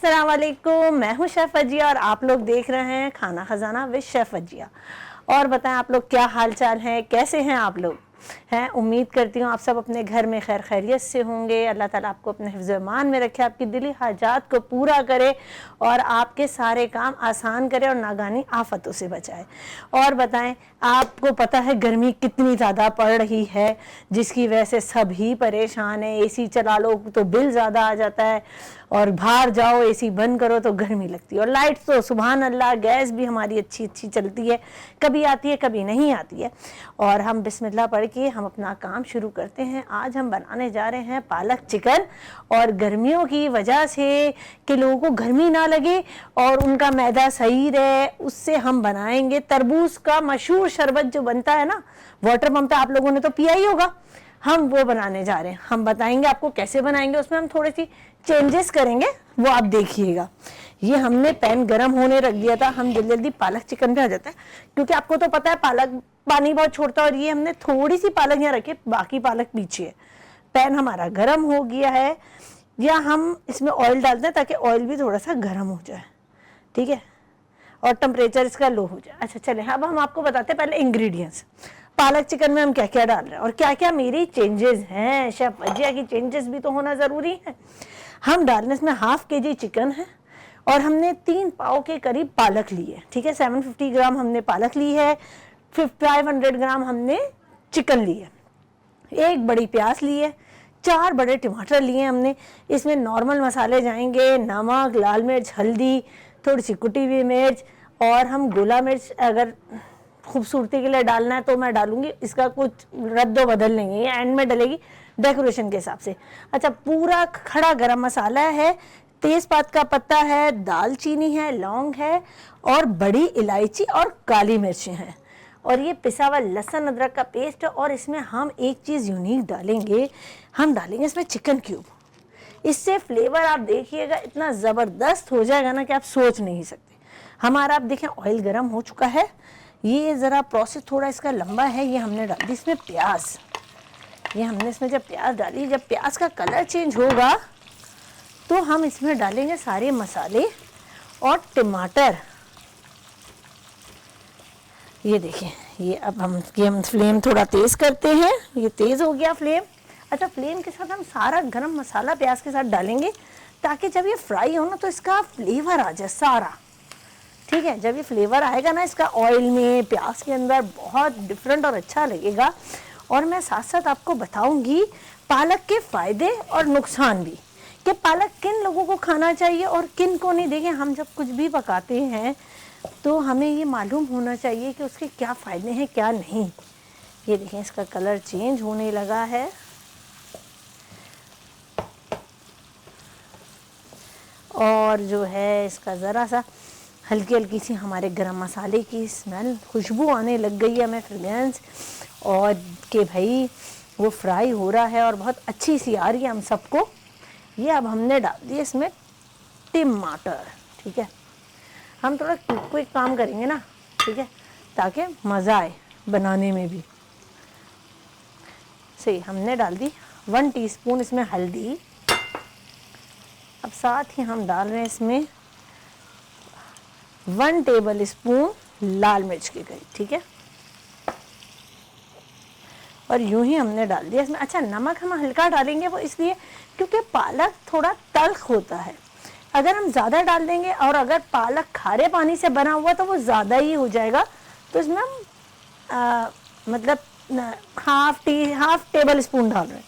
अस्सलाम वालेकुम, मैं हूं शेफ अजिया और आप लोग देख रहे हैं खाना खजाना विद शेफ अजिया। और बताएं आप लोग क्या हाल चाल है, कैसे हैं आप लोग हैं। उम्मीद करती हूँ आप सब अपने घर में खैर खैरियत से होंगे। अल्लाह ताला आपको अपने हिफ्ज़ ईमान में रखे, आपकी दिली हाजात को पूरा करे और आपके सारे काम आसान करे और नागानी आफतों से बचाए। और बताएं आपको पता है गर्मी कितनी ज़्यादा पड़ रही है, जिसकी वजह से सभी परेशान है। एसी चला लो तो बिल ज़्यादा आ जाता है और बाहर जाओ एसी बंद करो तो गर्मी लगती है। और लाइट तो सुभान अल्लाह, गैस भी हमारी अच्छी अच्छी चलती है, कभी आती है कभी नहीं आती है। और हम बिस्मिल्लाह पढ़ के हम अपना काम शुरू करते हैं। आज हम बनाने जा रहे हैं पालक चिकन। और गर्मियों की वजह से कि लोगों को गर्मी ना लगे और उनका मैदा सही रहे, उससे हम बनाएंगे तरबूज का मशहूर शरबत जो बनता है ना वाटर पम्प पे, आप लोगों ने तो पिया ही होगा। हम वो बनाने जा रहे हैं, हम बताएंगे आपको कैसे बनाएंगे। उसमें हम थोड़ी सी चेंजेस करेंगे, वो आप देखिएगा। ये हमने पैन गरम होने रख दिया था, हम जल्दी जल्दी पालक चिकन पे आ जाते हैं क्योंकि आपको तो पता है पालक पानी बहुत छोड़ता है। और ये हमने थोड़ी सी पालक यहाँ रखी, बाकी पालक पीछे है। पैन हमारा गरम हो गया है, या हम इसमें ऑयल डालते हैं ताकि ऑयल भी थोड़ा सा गरम हो जाए, ठीक है, और टेम्परेचर इसका लो हो जाए। अच्छा चले, अब हम आपको बताते हैं पहले इंग्रेडिएंट्स। पालक चिकन में हम क्या क्या डाल रहे हैं और क्या क्या मेरी चेंजेस हैं। शेफ अजिया की चेंजेस भी तो होना ज़रूरी है। हम डाल रहे हैं इसमें 1/2 kg चिकन है और हमने 3 पाव के करीब पालक ली है, ठीक है। 750 ग्राम हमने पालक ली है, 500 ग्राम हमने चिकन ली है, 1 बड़ी प्याज ली है, 4 बड़े टमाटर लिए हमने। इसमें नॉर्मल मसाले जाएंगे, नमक, लाल मिर्च, हल्दी, थोड़ी सी कुटी हुई मिर्च, और हम गोला मिर्च अगर खूबसूरती के लिए डालना है तो मैं डालूंगी, इसका कुछ रद्दो बदल नहीं है, ये एंड में डलेगी डेकोरेशन के हिसाब से। अच्छा, पूरा खड़ा गरम मसाला है, तेज़पात का पत्ता है, दालचीनी है, लौंग है और बड़ी इलायची और काली मिर्चें हैं, और ये पिसा हुआ लहसुन अदरक का पेस्ट है। और इसमें हम एक चीज़ यूनिक डालेंगे, हम डालेंगे इसमें चिकन क्यूब। इससे फ्लेवर आप देखिएगा इतना ज़बरदस्त हो जाएगा ना कि आप सोच नहीं सकते। हमारा आप देखें ऑयल गर्म हो चुका है, ये ज़रा प्रोसेस थोड़ा इसका लंबा है। ये हमने डाल दी इसमें प्याज, ये हमने इसमें जब प्याज डाली, जब प्याज का कलर चेंज होगा तो हम इसमें डालेंगे सारे मसाले और टमाटर। ये देखें, ये अब हम फ्लेम थोड़ा तेज़ करते हैं, ये तेज़ हो गया फ्लेम। अच्छा, फ्लेम के साथ हम सारा गरम मसाला प्याज के साथ डालेंगे ताकि जब ये फ्राई हो ना तो इसका फ्लेवर आ जाए सारा, ठीक है। जब ये फ्लेवर आएगा ना इसका ऑयल में, प्याज के अंदर, बहुत डिफरेंट और अच्छा लगेगा। और मैं साथ साथ आपको बताऊंगी पालक के फ़ायदे और नुकसान भी, कि पालक किन लोगों को खाना चाहिए और किन को नहीं। देखें, हम जब कुछ भी पकाते हैं तो हमें ये मालूम होना चाहिए कि उसके क्या फ़ायदे हैं क्या नहीं। ये देखें, इसका कलर चेंज होने लगा है, और जो है इसका ज़रा सा हल्की हल्की सी हमारे गरम मसाले की स्मेल, खुशबू आने लग गई है, हमें फ्रेगरेंस, और कि भाई वो फ्राई हो रहा है और बहुत अच्छी सी आ रही है हम सबको। ये अब हमने डाल दिए इसमें टमाटर, ठीक है। हम थोड़ा क्विक काम करेंगे ना, ठीक है, ताकि मज़ा आए बनाने में भी। सही, हमने डाल दी 1 टीस्पून इसमें हल्दी। अब साथ ही हम डाल रहे हैं इसमें 1 टेबल स्पून लाल मिर्च के करीब, ठीक है। और यूं ही हमने डाल दिया इसमें। अच्छा, नमक हम हल्का डालेंगे, वो इसलिए क्योंकि पालक थोड़ा तल्ख होता है। अगर हम ज़्यादा डाल देंगे और अगर पालक खारे पानी से बना हुआ तो वो ज़्यादा ही हो जाएगा। तो इसमें हम मतलब हाफ टेबल स्पून डाल रहे हैं,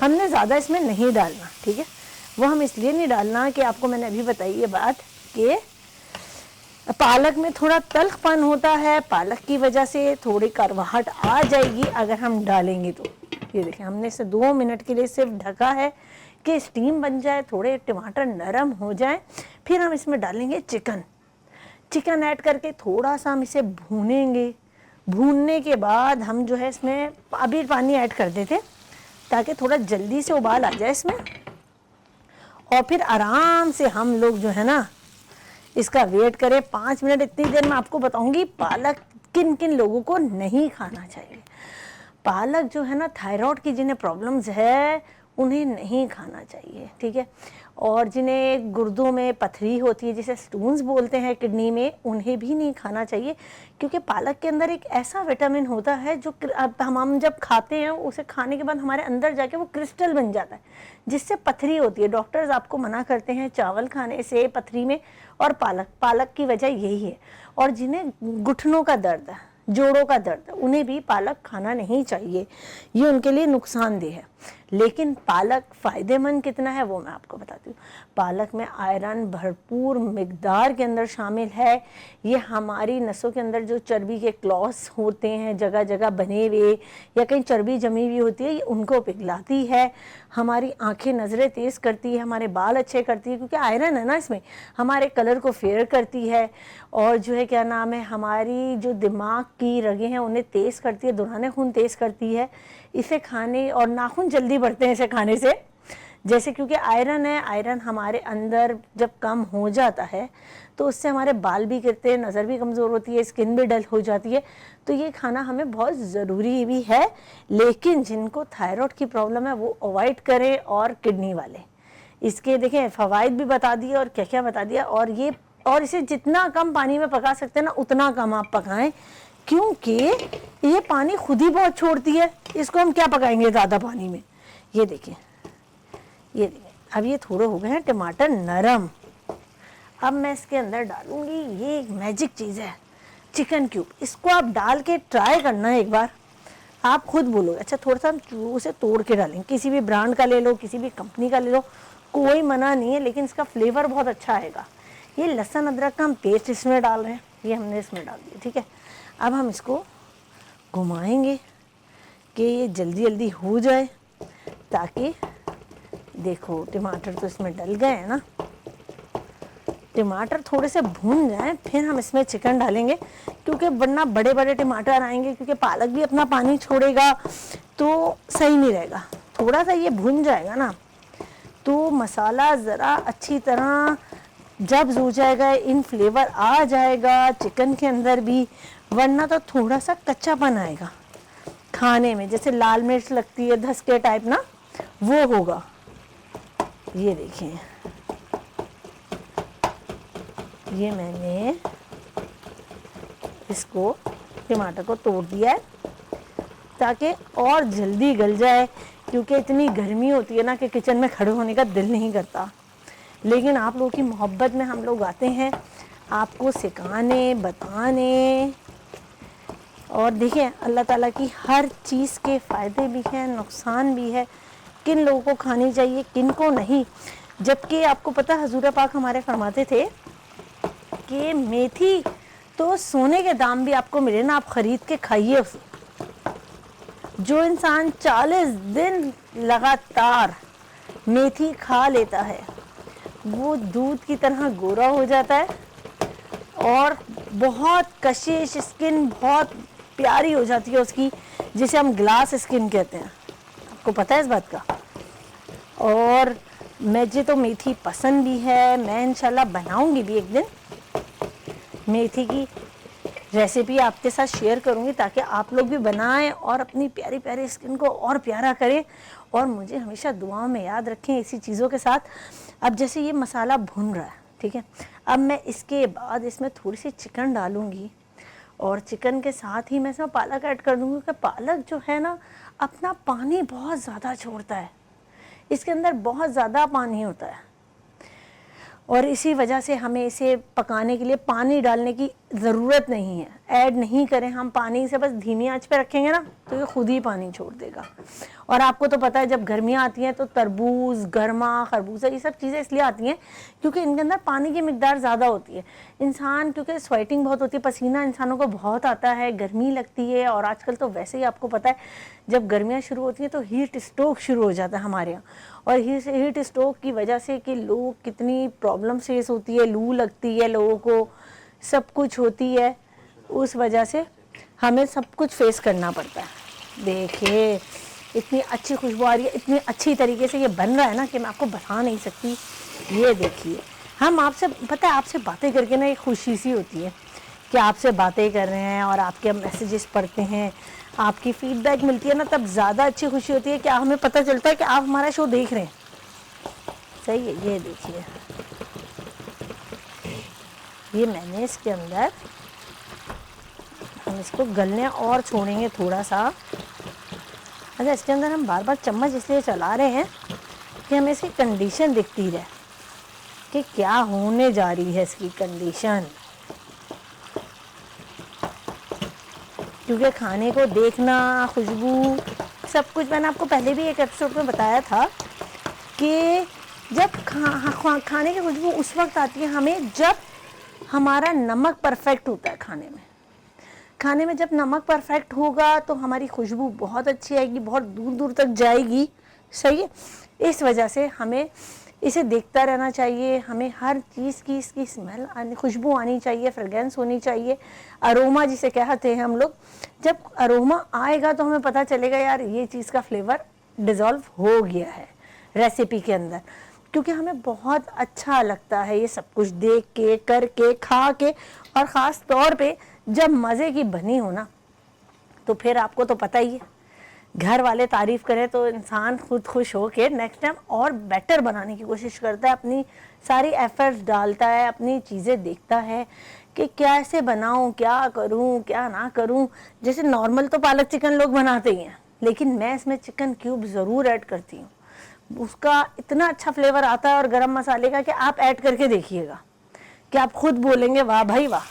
हमने ज़्यादा इसमें नहीं डालना, ठीक है। वो हम इसलिए नहीं डालना कि आपको मैंने अभी बताई ये बात कि पालक में थोड़ा तल्खपन होता है, पालक की वजह से थोड़ी करवाहट आ जाएगी अगर हम डालेंगे तो। ये देखें, हमने इसे 2 मिनट के लिए सिर्फ ढका है कि स्टीम बन जाए, थोड़े टमाटर नरम हो जाए। फिर हम इसमें डालेंगे चिकन ऐड करके थोड़ा सा हम इसे भूनेंगे। भूनने के बाद हम जो है इसमें अभी पानी ऐड कर देते ताकि थोड़ा जल्दी से उबाल आ जाए इसमें, और फिर आराम से हम लोग जो है ना इसका वेट करें 5 मिनट। इतनी देर में आपको बताऊंगी पालक किन किन लोगों को नहीं खाना चाहिए। पालक जो है ना, थायराइड की जिन्हें प्रॉब्लम्स है उन्हें नहीं खाना चाहिए, ठीक है। और जिन्हें गुर्दों में पथरी होती है, जिसे स्टोन्स बोलते हैं किडनी में, उन्हें भी नहीं खाना चाहिए, क्योंकि पालक के अंदर एक ऐसा विटामिन होता है जो हम जब खाते हैं उसे खाने के बाद हमारे अंदर जाके वो क्रिस्टल बन जाता है, जिससे पथरी होती है। डॉक्टर्स आपको मना करते हैं चावल खाने से पथरी में, और पालक की वजह यही है। और जिन्हें घुटनों का दर्द है, जोड़ों का दर्द, उन्हें भी पालक खाना नहीं चाहिए, ये उनके लिए नुकसानदेह है। लेकिन पालक फ़ायदेमंद कितना है वो मैं आपको बताती हूँ। पालक में आयरन भरपूर मिकदार के अंदर शामिल है। ये हमारी नसों के अंदर जो चर्बी के क्लॉट्स होते हैं जगह जगह बने हुए, या कहीं चर्बी जमी हुई होती है, ये उनको पिघलाती है। हमारी आंखें नज़रें तेज़ करती है, हमारे बाल अच्छे करती है, क्योंकि आयरन है ना इसमें। हमारे कलर को फेयर करती है, और जो है क्या नाम है, हमारी जो दिमाग की रगें हैं उन्हें तेज़ करती है, दौरान खून तेज़ करती है इसे खाने। और नाखून जल्दी बढ़ते हैं इसे खाने से, जैसे क्योंकि आयरन है। आयरन हमारे अंदर जब कम हो जाता है तो उससे हमारे बाल भी गिरते हैं, नज़र भी कमज़ोर होती है, स्किन भी डल हो जाती है। तो ये खाना हमें बहुत ज़रूरी भी है। लेकिन जिनको थायराइड की प्रॉब्लम है वो अवॉइड करें, और किडनी वाले इसके देखें फ़वाइद भी बता दिए और क्या क्या बता दिया। और इसे जितना कम पानी में पका सकते हैं ना उतना कम आप पकाएं, क्योंकि ये पानी खुद ही बहुत छोड़ती है। इसको हम क्या पकाएंगे ज़्यादा पानी में। ये देखिए अब ये थोड़े हो गए हैं टमाटर नरम। अब मैं इसके अंदर डालूंगी, ये एक मैजिक चीज़ है, चिकन क्यूब। इसको आप डाल के ट्राई करना है एक बार, आप खुद बोलोगे अच्छा। थोड़ा सा हम उसे तोड़ के डालेंगे, किसी भी ब्रांड का ले लो, किसी भी कंपनी का ले लो, कोई मना नहीं है, लेकिन इसका फ्लेवर बहुत अच्छा आएगा। ये लहसुन अदरक का हम पेस्ट इसमें डाल रहे हैं, ये हमने इसमें डाल दिया, ठीक है। अब हम इसको घुमाएंगे कि ये जल्दी जल्दी हो जाए, ताकि देखो टमाटर तो इसमें डल गए हैं ना। टमाटर थोड़े से भून जाएं, फिर हम इसमें चिकन डालेंगे, क्योंकि वरना बड़े बड़े टमाटर आएंगे, क्योंकि पालक भी अपना पानी छोड़ेगा तो सही नहीं रहेगा। थोड़ा सा ये भून जाएगा ना तो मसाला ज़रा अच्छी तरह जब हो जाएगा, इन फ्लेवर आ जाएगा चिकन के अंदर भी, वरना तो थोड़ा सा कच्चापन आएगा खाने में, जैसे लाल मिर्च लगती है धसके टाइप ना, वो होगा। ये देखिए ये मैंने इसको टमाटर को तोड़ दिया है ताकि और जल्दी गल जाए, क्योंकि इतनी गर्मी होती है ना कि किचन में खड़े होने का दिल नहीं करता। लेकिन आप लोगों की मोहब्बत में हम लोग आते हैं आपको सिखाने, बताने। और देखिए अल्लाह ताला की हर चीज़ के फ़ायदे भी हैं, नुकसान भी है, किन लोगों को खानी चाहिए किन को नहीं। जबकि आपको पता हजूर पाक हमारे फरमाते थे कि मेथी तो सोने के दाम भी आपको मिले ना, आप ख़रीद के खाइए उसे। जो इंसान 40 दिन लगातार मेथी खा लेता है वो दूध की तरह गोरा हो जाता है, और बहुत कशिश स्किन बहुत प्यारी हो जाती है उसकी, जिसे हम ग्लास स्किन कहते हैं। आपको पता है इस बात का। और मुझे तो मेथी पसंद भी है, मैं इंशाल्लाह बनाऊंगी भी एक दिन, मेथी की रेसिपी आपके साथ शेयर करूंगी, ताकि आप लोग भी बनाएं और अपनी प्यारी प्यारी स्किन को और प्यारा करें, और मुझे हमेशा दुआओं में याद रखें इसी चीज़ों के साथ। अब जैसे ये मसाला भुन रहा है, ठीक है, अब मैं इसके बाद इसमें थोड़ी सी चिकन डालूंगी, और चिकन के साथ ही मैं इसमें पालक ऐड कर दूंगी, क्योंकि पालक जो है ना अपना पानी बहुत ज़्यादा छोड़ता है, इसके अंदर बहुत ज़्यादा पानी होता है, और इसी वजह से हमें इसे पकाने के लिए पानी डालने की ज़रूरत नहीं है, ऐड नहीं करें हम पानी से, बस धीमी आंच पे रखेंगे ना तो ये खुद ही पानी छोड़ देगा। और आपको तो पता है जब गर्मियाँ आती हैं तो तरबूज, गर्मा, खरबूजा, ये सब चीज़ें इसलिए आती हैं क्योंकि इनके अंदर पानी की मिकदार ज़्यादा होती है। इंसान क्योंकि स्वेटिंग बहुत होती है, पसीना इंसानों को बहुत आता है, गर्मी लगती है, और आजकल तो वैसे ही आपको पता है जब गर्मियाँ शुरू होती हैं तो हीट स्ट्रोक शुरू हो जाता है हमारे यहाँ, और हीट स्ट्रोक की वजह से कि लोग कितनी प्रॉब्लम फेस होती है, लू लगती है लोगों को, सब कुछ होती है, उस वजह से हमें सब कुछ फेस करना पड़ता है। देखिए इतनी अच्छी खुशबू आ रही है, इतनी अच्छी तरीके से ये बन रहा है ना कि मैं आपको बता नहीं सकती। ये देखिए हम आपसे, पता है आपसे बातें करके ना एक खुशी सी होती है कि आपसे बातें कर रहे हैं और आपके मैसेजेस पढ़ते हैं, आपकी फीडबैक मिलती है ना, तब ज़्यादा अच्छी खुशी होती है कि हमें पता चलता है कि आप हमारा शो देख रहे हैं। सही है। ये देखिए, ये मैंने इसके अंदर, हम इसको गलने और छोड़ेंगे थोड़ा सा। अच्छा, इसके अंदर हम बार बार चम्मच इसलिए चला रहे हैं कि हमें इसकी कंडीशन दिखती रहे कि क्या होने जा रही है इसकी कंडीशन। क्योंकि खाने को देखना, खुशबू, सब कुछ मैंने आपको पहले भी एक एपिसोड में बताया था कि जब खाने की खुशबू उस वक्त आती है हमें जब हमारा नमक परफेक्ट होता है खाने में जब नमक परफेक्ट होगा तो हमारी खुशबू बहुत अच्छी आएगी, बहुत दूर दूर तक जाएगी। सही है। इस वजह से हमें इसे देखता रहना चाहिए, हमें हर चीज़ की इसकी स्मेल खुशबू आनी चाहिए, फ्रेग्रेंस होनी चाहिए, अरोमा जिसे कहते हैं हम लोग। जब अरोमा आएगा तो हमें पता चलेगा यार ये चीज़ का फ्लेवर डिज़ोल्व हो गया है रेसिपी के अंदर। क्योंकि हमें बहुत अच्छा लगता है ये सब कुछ देख के, करके, खा के, और ख़ास तौर पे जब मज़े की बनी हो ना तो फिर आपको तो पता ही है, घर वाले तारीफ़ करें तो इंसान खुद खुश हो के नेक्स्ट टाइम और बेटर बनाने की कोशिश करता है, अपनी सारी एफर्ट्स डालता है, अपनी चीज़ें देखता है कि कैसे बनाऊं, क्या करूं, क्या ना करूं। जैसे नॉर्मल तो पालक चिकन लोग बनाते ही हैं, लेकिन मैं इसमें चिकन क्यूब ज़रूर ऐड करती हूँ। उसका इतना अच्छा फ्लेवर आता है, और गरम मसाले का कि आप ऐड करके देखिएगा कि आप खुद बोलेंगे वाह भाई वाह।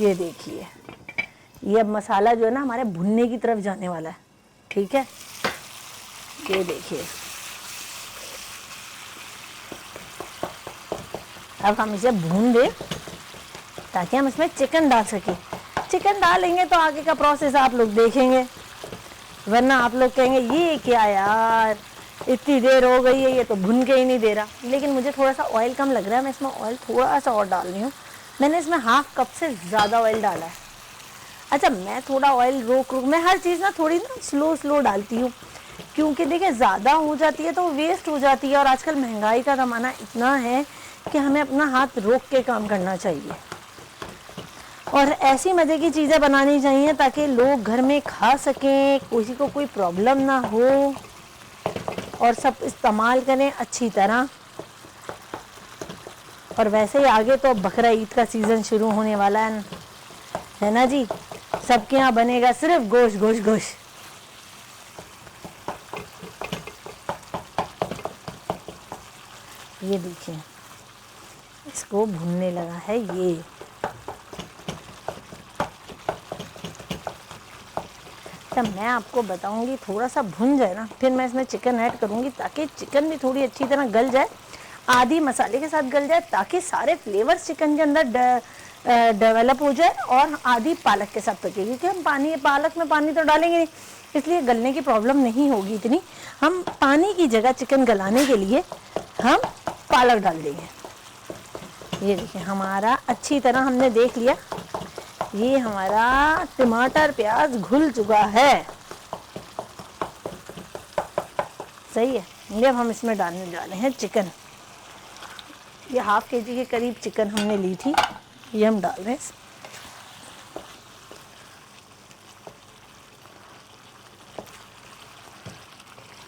ये देखिए, ये अब मसाला जो है ना हमारे भुनने की तरफ जाने वाला है। ठीक है, ये देखिए, अब हम इसे भून दें ताकि हम इसमें चिकन डाल सकें। चिकन डालेंगे तो आगे का प्रोसेस आप लोग देखेंगे, वरना आप लोग कहेंगे ये क्या यार, इतनी देर हो गई है, ये तो भुन के ही नहीं दे रहा। लेकिन मुझे थोड़ा सा ऑयल कम लग रहा है, मैं इसमें ऑयल थोड़ा सा और डाल रही हूँ। मैंने इसमें हाफ कप से ज़्यादा ऑयल डाला है। अच्छा, मैं थोड़ा ऑयल रोक मैं हर चीज़ ना थोड़ी ना स्लो डालती हूँ, क्योंकि देखिए ज़्यादा हो जाती है तो वेस्ट हो जाती है, और आजकल महंगाई का ज़माना इतना है कि हमें अपना हाथ रोक के काम करना चाहिए, और ऐसी मज़े की चीज़ें बनानी चाहिए ताकि लोग घर में खा सकें, किसी को कोई प्रॉब्लम ना हो, और सब इस्तेमाल करें अच्छी तरह। और वैसे ही आगे तो बकरा ईद का सीज़न शुरू होने वाला है ना जी। सबके यहाँ बनेगा सिर्फ गोश्त गोश्त गोश्त। ये देखिए, इसको भूनने लगा है ये। तब मैं आपको बताऊंगी, थोड़ा सा भुन जाए ना फिर मैं इसमें चिकन ऐड करूंगी, ताकि चिकन भी थोड़ी अच्छी तरह गल जाए, आधी मसाले के साथ गल जाए, ताकि सारे फ्लेवर्स चिकन के अंदर डेवलप हो जाए, और आधी पालक के साथ पकेगी। क्योंकि हम पालक में पानी तो डालेंगे नहीं, इसलिए गलने की प्रॉब्लम नहीं होगी इतनी। हम पानी की जगह चिकन गलाने के लिए हम पालक डाल देंगे। ये देखिए, हमारा अच्छी तरह हमने देख लिया, ये हमारा टमाटर प्याज घुल चुका है। सही है। ये अब हम इसमें डालने जा रहे हैं चिकन। ये हाफ केजी के करीब चिकन हमने ली थी, ये हम डाल रहे हैं।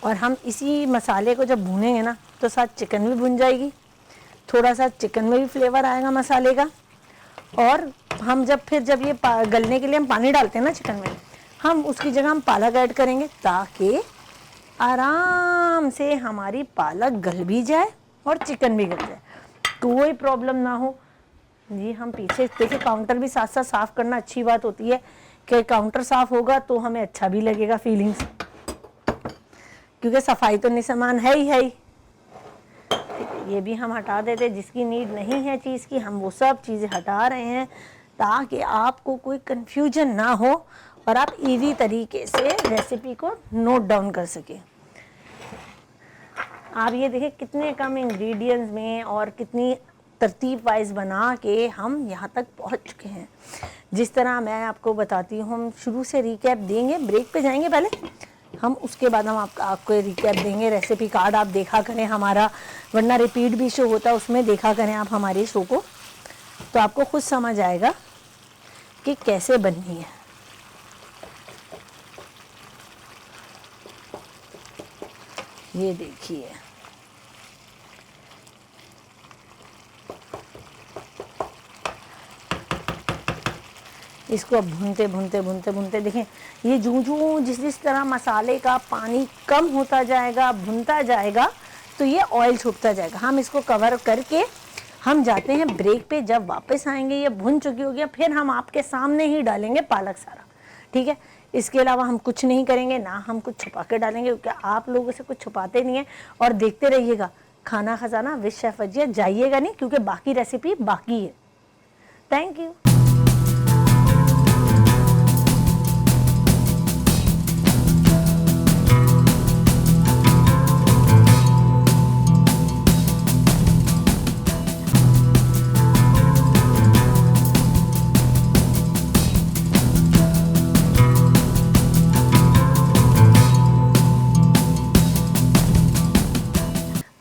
और हम इसी मसाले को जब भूनेंगे ना तो साथ चिकन भी भुन जाएगी, थोड़ा सा चिकन में भी फ्लेवर आएगा मसाले का। और हम जब ये गलने के लिए हम पानी डालते हैं ना चिकन में, हम उसकी जगह हम पालक ऐड करेंगे, ताकि आराम से हमारी पालक गल भी जाए और चिकन भी गल जाए, कोई प्रॉब्लम ना हो। जी, हम पीछे देखिए, काउंटर भी साथ साथ साफ़ करना अच्छी बात होती है कि काउंटर साफ़ होगा तो हमें अच्छा भी लगेगा फीलिंग्स, क्योंकि सफाई तो निसमान है ही। ये भी हम हटा देते, जिसकी नीड नहीं है चीज़ की, हम वो सब चीज़ें हटा रहे हैं ताकि आपको कोई कन्फ्यूजन ना हो और आप इजी तरीके से रेसिपी को नोट डाउन कर सकें। आप ये देखिए कितने कम इंग्रेडिएंट्स में और कितनी तरतीब वाइज बना के हम यहाँ तक पहुँच चुके हैं। जिस तरह मैं आपको बताती हूँ, हम शुरू से रिकैप देंगे, ब्रेक पे जाएंगे पहले हम, उसके बाद हम आपको रिकैप देंगे। रेसिपी कार्ड आप देखा करें हमारा, वरना रिपीट भी शो होता है, उसमें देखा करें आप हमारे शो को, तो आपको खुद समझ आएगा कि कैसे बननी है। ये देखिए, इसको अब भूनते भूनते भूनते भूनते देखें, ये जिस तरह मसाले का पानी कम होता जाएगा, भुनता जाएगा, तो ये ऑयल छूटता जाएगा। हम इसको कवर करके हम जाते हैं ब्रेक पे। जब वापस आएंगे ये भुन चुकी होगी, फिर हम आपके सामने ही डालेंगे पालक सारा, ठीक है। इसके अलावा हम कुछ नहीं करेंगे, ना हम कुछ छुपा के डालेंगे, क्योंकि आप लोगों से कुछ छुपाते नहीं है। और देखते रहिएगा खाना खजाना विद शेफ फजिया, जाइएगा नहीं, क्योंकि बाकी रेसिपी बाकी है। Thank you.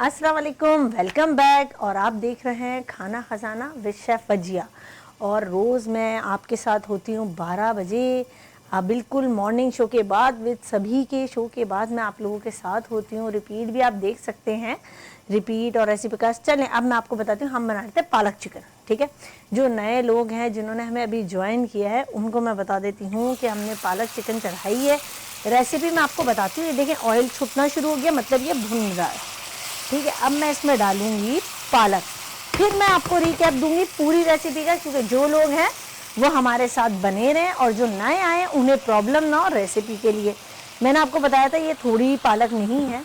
अस्सलाम वालेकुम, वेलकम बैक। और आप देख रहे हैं खाना खजाना विद शेफ फजिया। और रोज़ मैं आपके साथ होती हूँ 12 बजे, बिल्कुल मॉर्निंग शो के बाद, विद सभी के शो के बाद मैं आप लोगों के साथ होती हूँ। रिपीट भी आप देख सकते हैं, रिपीट और रेसिपी का। चलें अब मैं आपको बताती हूँ हम बना रहे थे पालक चिकन, ठीक है। जो नए लोग हैं जिन्होंने हमें अभी ज्वाइन किया है, उनको मैं बता देती हूँ कि हमने पालक चिकन चढ़ाई है। रेसिपी मैं आपको बताती हूँ। ये देखें ऑयल छूटना शुरू हो गया, मतलब ये भुन रहा है, ठीक है। अब मैं इसमें डालूंगी पालक, फिर मैं आपको रिकैप दूंगी पूरी रेसिपी का, क्योंकि जो लोग हैं वो हमारे साथ बने रहें और जो नए आए उन्हें प्रॉब्लम ना हो रेसिपी के लिए। मैंने आपको बताया था ये थोड़ी पालक नहीं है,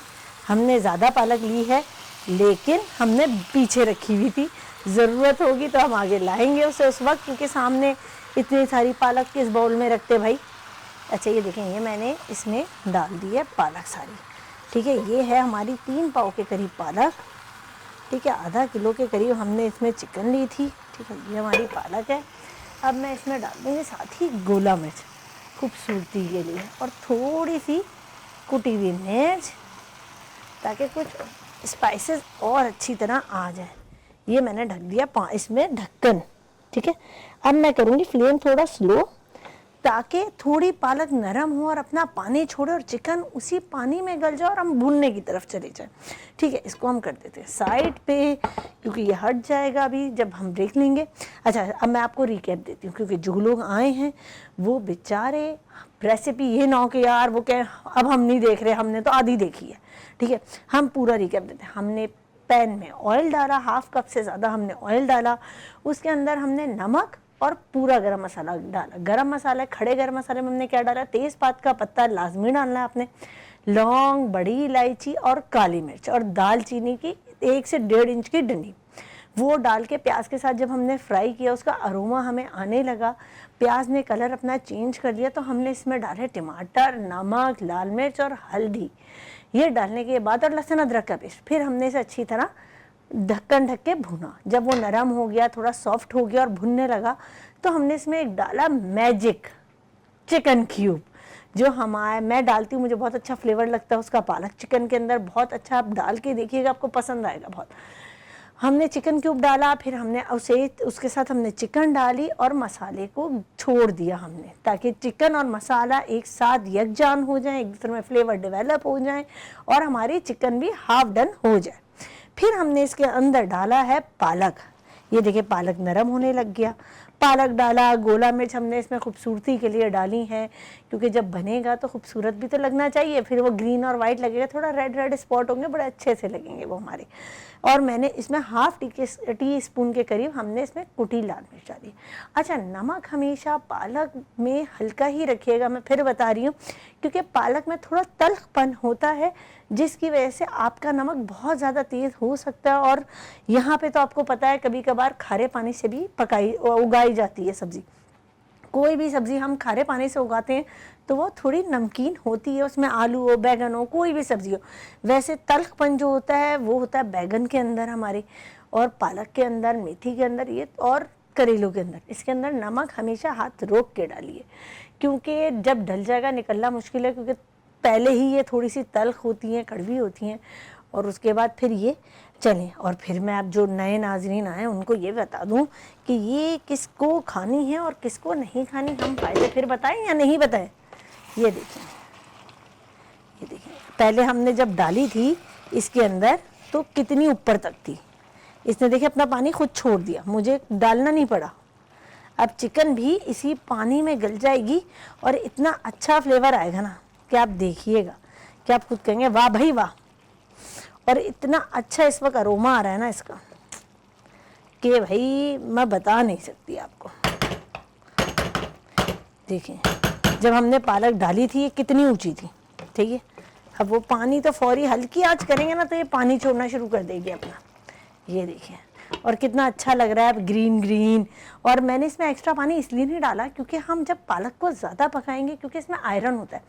हमने ज़्यादा पालक ली है, लेकिन हमने पीछे रखी हुई थी। ज़रूरत होगी तो हम आगे लाएंगे उसे उस वक्त, क्योंकि सामने इतनी सारी पालक किस बाउल में रखते भाई। अच्छा ये देखें, ये मैंने इसमें डाल दी है पालक सारी, ठीक है। ये है हमारी 3 पाव के करीब पालक, ठीक है। आधा किलो के करीब हमने इसमें चिकन ली थी, ठीक है। ये हमारी पालक है। अब मैं इसमें डाल दूँगी साथ ही गोला मिर्च खूबसूरती के लिए, और थोड़ी सी कुटी हुई मिर्च, ताकि कुछ स्पाइसेस और अच्छी तरह आ जाए। ये मैंने ढक दिया इसमें ढक्कन, ठीक है। अब मैं करूँगी फ्लेम थोड़ा स्लो, ताकि थोड़ी पालक नरम हो और अपना पानी छोड़े और चिकन उसी पानी में गल जाए और हम भुनने की तरफ चले जाए, ठीक है। इसको हम कर देते हैं साइड पे, क्योंकि ये हट जाएगा अभी जब हम ब्रेक लेंगे। अच्छा अब मैं आपको रिकैप देती हूँ, क्योंकि जो लोग आए हैं वो बेचारे रेसिपी ये ना हो कि यार वो क्या अब हम नहीं देख रहे, हमने तो आधी देखी है, ठीक है। हम पूरा रिकैप देते हैं। हमने पैन में ऑयल डाला, हाफ कप से ज़्यादा हमने ऑयल डाला, उसके अंदर हमने नमक और पूरा गरम मसाला डाला। गरम मसाला, खड़े गरम मसाले में हमने क्या डाला, तेज़पात का पत्ता लाजमी डालना है आपने, लौंग, बड़ी इलायची और काली मिर्च, और दालचीनी की 1 से 1.5 इंच की डंडी, वो डाल के प्याज के साथ जब हमने फ्राई किया, उसका अरोमा हमें आने लगा, प्याज ने कलर अपना चेंज कर दिया, तो हमने इसमें डाले टमाटर, नमक, लाल मिर्च और हल्दी। ये डालने के बाद और लहसुन अदरक का पेस्ट, फिर हमने इसे अच्छी तरह ढक्कन ढक के भुना। जब वो नरम हो गया, थोड़ा सॉफ्ट हो गया और भुनने लगा, तो हमने इसमें एक डाला मैजिक चिकन क्यूब, जो मैं डालती हूँ, मुझे बहुत अच्छा फ्लेवर लगता है उसका पालक चिकन के अंदर, बहुत अच्छा। आप डाल के देखिएगा, आपको पसंद आएगा बहुत। हमने चिकन क्यूब डाला, फिर हमने उसके साथ हमने चिकन डाली और मसाले को छोड़ दिया हमने, ताकि चिकन और मसाला एक साथ यकजान हो जाए, एक दूसरे में फ्लेवर डेवलप हो जाए और हमारी चिकन भी हाफ डन हो जाए। फिर हमने इसके अंदर डाला है पालक। ये देखिए पालक नरम होने लग गया, पालक डाला। गोला मिर्च हमने इसमें खूबसूरती के लिए डाली है, क्योंकि जब बनेगा तो खूबसूरत भी तो लगना चाहिए, फिर वो ग्रीन और वाइट लगेगा, थोड़ा रेड रेड स्पॉट होंगे, बड़े अच्छे से लगेंगे वो हमारे। और मैंने इसमें हाफ टी स्पून के करीब हमने इसमें कुटी लाल मिर्च डाली। अच्छा नमक हमेशा पालक में हल्का ही रखिएगा, मैं फिर बता रही हूँ, क्योंकि पालक में थोड़ा तल्खपन होता है, जिसकी वजह से आपका नमक बहुत ज़्यादा तेज़ हो सकता है। और यहाँ पे तो आपको पता है कभी कभार खारे पानी से भी उगाई जाती है सब्ज़ी। कोई भी सब्ज़ी हम खारे पानी से उगाते हैं तो वो थोड़ी नमकीन होती है, उसमें आलू हो, बैगन हो, कोई भी सब्ज़ी हो। वैसे तल्खपन जो होता है वो होता है बैगन के अंदर हमारे, और पालक के अंदर, मेथी के अंदर, ये और करेलों के अंदर। इसके अंदर नमक हमेशा हाथ रोक के डालिए, क्योंकि जब डल जाएगा निकलना मुश्किल है, क्योंकि पहले ही ये थोड़ी सी तल्ख होती हैं, कड़वी होती हैं, और उसके बाद फिर ये चलें। और फिर मैं अब जो नए नाजरीन आए उनको ये बता दूं कि ये किसको खानी है और किसको नहीं खानी, हम फायदे फिर बताएं या नहीं बताएं। ये देखें, ये देखें, पहले हमने जब डाली थी इसके अंदर तो कितनी ऊपर तक थी, इसने देखिए अपना पानी खुद छोड़ दिया, मुझे डालना नहीं पड़ा। अब चिकन भी इसी पानी में गल जाएगी और इतना अच्छा फ्लेवर आएगा ना कि आप देखिएगा कि आप खुद कहेंगे वाह भाई वाह। और इतना अच्छा इस वक्त अरोमा आ रहा है ना इसका कि भाई मैं बता नहीं सकती आपको। देखिए जब हमने पालक डाली थी ये कितनी ऊंची थी, ठीक है। अब वो पानी तो फौरी हल्की आंच करेंगे ना तो ये पानी छोड़ना शुरू कर देगी अपना। ये देखिए और कितना अच्छा लग रहा है अब ग्रीन ग्रीन। और मैंने इसमें एक्स्ट्रा पानी इसलिए नहीं डाला क्योंकि हम जब पालक को ज़्यादा पकाएंगे, क्योंकि इसमें आयरन होता है,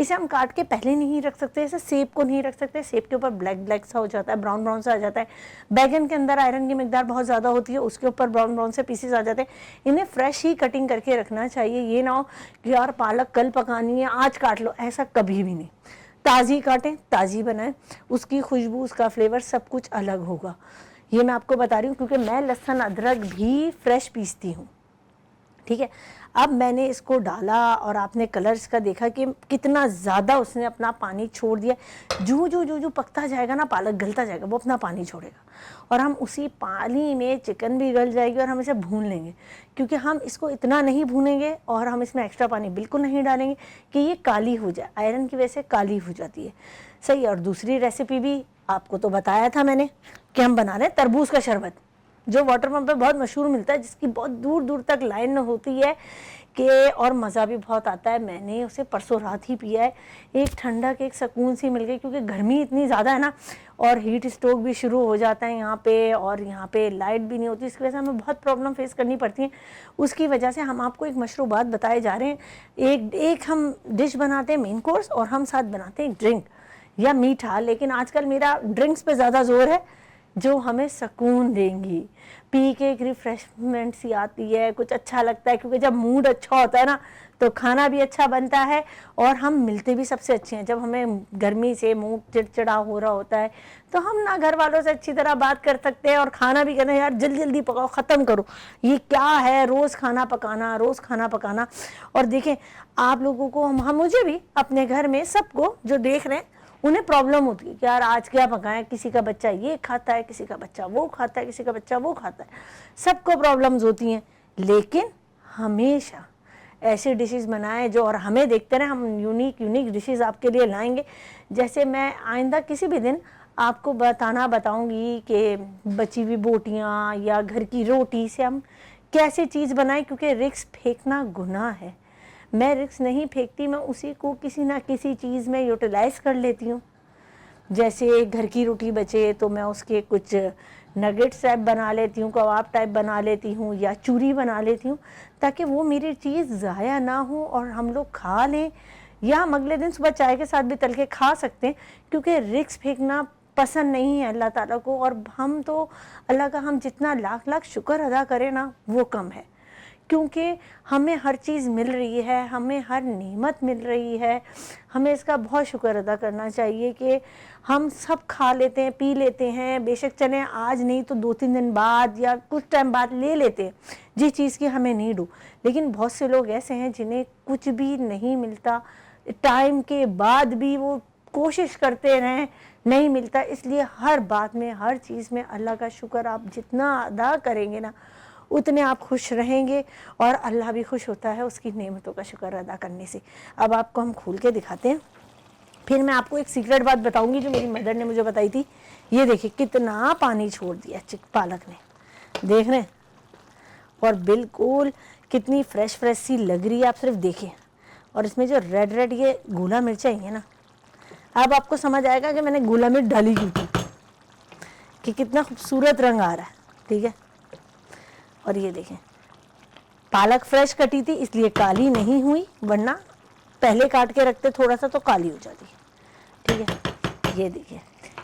इसे हम काट के पहले नहीं रख सकते, इसे सेब को नहीं रख सकते, सेब के ऊपर ब्लैक ब्लैक सा हो जाता है, ब्राउन ब्राउन सा आ जाता है। बैगन के अंदर आयरन की मिकदार बहुत ज़्यादा होती है, उसके ऊपर ब्राउन ब्राउन से पीसेस आ जाते हैं। इन्हें फ्रेश ही कटिंग करके रखना चाहिए। ये ना हो कि यार पालक कल पकानी है आज काट लो, ऐसा कभी भी नहीं। ताज़ी काटें, ताज़ी बनाएं, उसकी खुशबू, उसका फ्लेवर सब कुछ अलग होगा। ये मैं आपको बता रही हूँ क्योंकि मैं लहसुन अदरक भी फ्रेश पीसती हूँ, ठीक है। अब मैंने इसको डाला और आपने कलर्स का देखा कि कितना ज़्यादा उसने अपना पानी छोड़ दिया। जो पकता जाएगा ना, पालक गलता जाएगा, वो अपना पानी छोड़ेगा और हम उसी पानी में चिकन भी गल जाएगी और हम इसे भून लेंगे। क्योंकि हम इसको इतना नहीं भूनेंगे और हम इसमें एक्स्ट्रा पानी बिल्कुल नहीं डालेंगे कि ये काली हो जाए, आयरन की वजह से काली हो जाती है, सही। और दूसरी रेसिपी भी आपको तो बताया था मैंने कि हम बना रहे हैं तरबूज का शरबत, जो वाटर पंप पे बहुत मशहूर मिलता है, जिसकी बहुत दूर दूर तक लाइन होती है कि और मज़ा भी बहुत आता है। मैंने उसे परसों रात ही पिया है, एक ठंडक, एक सुकून सी मिल गई। क्योंकि गर्मी इतनी ज़्यादा है ना और हीट स्ट्रोक भी शुरू हो जाता है यहाँ पे, और यहाँ पे लाइट भी नहीं होती, इसकी वजह से हमें बहुत प्रॉब्लम फेस करनी पड़ती है। उसकी वजह से हम आपको एक मशरूबात बताए जा रहे हैं। एक हम डिश बनाते हैं मेन कोर्स और हम साथ बनाते हैं ड्रिंक या मीठा, लेकिन आजकल मेरा ड्रिंक्स पे ज़्यादा जोर है जो हमें सुकून देंगी, पी के एक रिफ्रेशमेंट सी आती है, कुछ अच्छा लगता है। क्योंकि जब मूड अच्छा होता है ना तो खाना भी अच्छा बनता है और हम मिलते भी सबसे अच्छे हैं। जब हमें गर्मी से मूड चिड़चिड़ा हो रहा होता है तो हम ना घर वालों से अच्छी तरह बात कर सकते हैं और खाना भी कहते हैं यार जल्दी जल्दी पकाओ, ख़त्म करो, ये क्या है रोज़ खाना पकाना, रोज़ खाना पकाना। और देखें आप लोगों को, हम मुझे भी, अपने घर में सबको जो देख रहे हैं उन्हें प्रॉब्लम होती है कि यार आज क्या पकाएं, किसी का बच्चा ये खाता है, किसी का बच्चा वो खाता है, किसी का बच्चा वो खाता है, सबको प्रॉब्लम्स होती हैं। लेकिन हमेशा ऐसी डिशेस बनाएं जो, और हमें देखते रहे, हम यूनिक डिशेस आपके लिए लाएंगे। जैसे मैं आइंदा किसी भी दिन आपको बताऊंगी कि बची हुई बोटियाँ या घर की रोटी से हम कैसे चीज़ बनाएं, क्योंकि रिस्क फेंकना गुनाह है। मैं रिस्क नहीं फेंकती, मैं उसी को किसी ना किसी चीज़ में यूटिलाइज़ कर लेती हूँ। जैसे घर की रोटी बचे तो मैं उसके कुछ नगेट्स टाइप बना लेती हूँ, कबाब टाइप बना लेती हूँ या चूरी बना लेती हूँ, ताकि वो मेरी चीज़ ज़ाया ना हो और हम लोग खा लें, या हम अगले दिन सुबह चाय के साथ भी तल के खा सकते हैं। क्योंकि रिस्क फेंकना पसंद नहीं है अल्लाह ताला को, और हम तो अल्लाह का हम जितना लाख लाख शुक्र अदा करें ना वो कम है। क्योंकि हमें हर चीज़ मिल रही है, हमें हर नेमत मिल रही है, हमें इसका बहुत शुक्र अदा करना चाहिए कि हम सब खा लेते हैं, पी लेते हैं। बेशक चलें आज नहीं तो 2-3 दिन बाद या कुछ टाइम बाद ले लेते हैं जिस चीज़ की हमें नीड हो। लेकिन बहुत से लोग ऐसे हैं जिन्हें कुछ भी नहीं मिलता, टाइम के बाद भी वो कोशिश करते रहें, नहीं मिलता। इसलिए हर बात में, हर चीज़ में अल्लाह का शुक्र आप जितना अदा करेंगे ना उतने आप खुश रहेंगे, और अल्लाह भी खुश होता है उसकी नेमतों का शुक्र अदा करने से। अब आपको हम खोल के दिखाते हैं, फिर मैं आपको एक सीक्रेट बात बताऊंगी जो मेरी मदर ने मुझे बताई थी। ये देखिए कितना पानी छोड़ दिया पालक ने, देख रहे हैं, और बिल्कुल कितनी फ्रेश फ्रेश सी लग रही है, आप सिर्फ देखें। और इसमें जो रेड रेड ये गोला मिर्च आई है ना, अब आपको समझ आएगा कि मैंने गोला मिर्च डाली क्यों थी, कि कितना खूबसूरत रंग आ रहा है, ठीक है। और ये देखें पालक फ्रेश कटी थी इसलिए काली नहीं हुई, वरना पहले काट के रखते थोड़ा सा तो काली हो जाती, ठीक है। ये देखिए